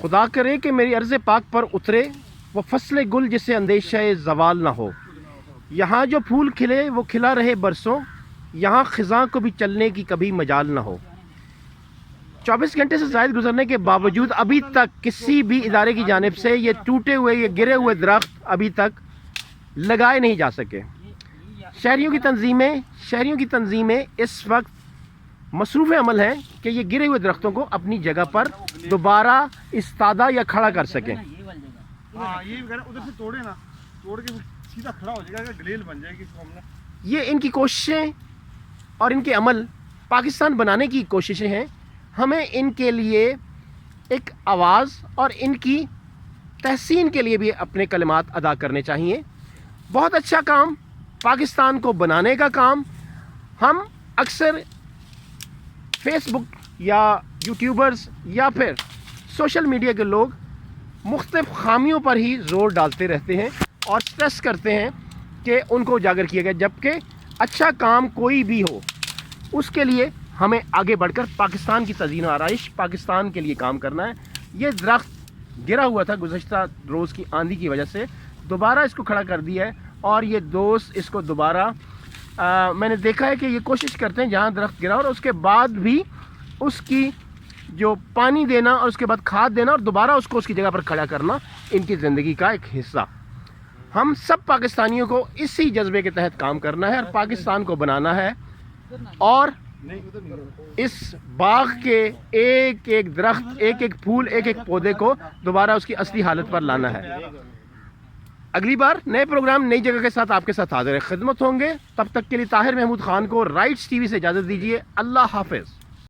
خدا کرے کہ میری عرض پاک پر اترے وہ فصل گل جسے اندیشہ زوال نہ ہو. یہاں جو پھول کھلے وہ کھلا رہے برسوں، یہاں خزاں کو بھی چلنے کی کبھی مجال نہ ہو. 24 گھنٹے سے زائد گزرنے کے باوجود ابھی تک کسی بھی ادارے کی جانب سے یہ ٹوٹے ہوئے یہ گرے ہوئے درخت ابھی تک لگائے نہیں جا سکے. شہریوں کی تنظیمیں اس وقت مصروف عمل ہیں کہ یہ گرے ہوئے درختوں کو اپنی جگہ پر دوبارہ استادہ یا کھڑا کر سکیں. یہ ان کی کوششیں اور ان کے عمل پاکستان بنانے کی کوششیں ہیں. ہمیں ان کے لیے ایک آواز اور ان کی تحسین کے لیے بھی اپنے کلمات ادا کرنے چاہیے. بہت اچھا کام، پاکستان کو بنانے کا کام. ہم اکثر فیس بک یا یوٹیوبرز یا پھر سوشل میڈیا کے لوگ مختلف خامیوں پر ہی زور ڈالتے رہتے ہیں اور سٹریس کرتے ہیں کہ ان کو اجاگر کیا گیا، جبکہ اچھا کام کوئی بھی ہو اس کے لیے ہمیں آگے بڑھ کر پاکستان کی تزئین و آرائش، پاکستان کے لیے کام کرنا ہے. یہ درخت گرا ہوا تھا گزشتہ روز کی آندھی کی وجہ سے، دوبارہ اس کو کھڑا کر دیا ہے اور یہ دوست اس کو دوبارہ میں نے دیکھا ہے کہ یہ کوشش کرتے ہیں جہاں درخت گرا اور اس کے بعد بھی اس کی جو پانی دینا اور اس کے بعد کھاد دینا اور دوبارہ اس کو اس کی جگہ پر کھڑا کرنا ان کی زندگی کا ایک حصہ. ہم سب پاکستانیوں کو اسی جذبے کے تحت کام کرنا ہے اور پاکستان کو بنانا ہے اور اس باغ کے ایک ایک درخت، ایک ایک پھول، ایک ایک پودے کو دوبارہ اس کی اصلی حالت پر لانا ہے. اگلی بار نئے پروگرام نئی جگہ کے ساتھ آپ کے ساتھ حاضر خدمت ہوں گے. تب تک کے لیے طاہر محمود خان کو رائٹس ٹی وی سے اجازت دیجیے. اللہ حافظ.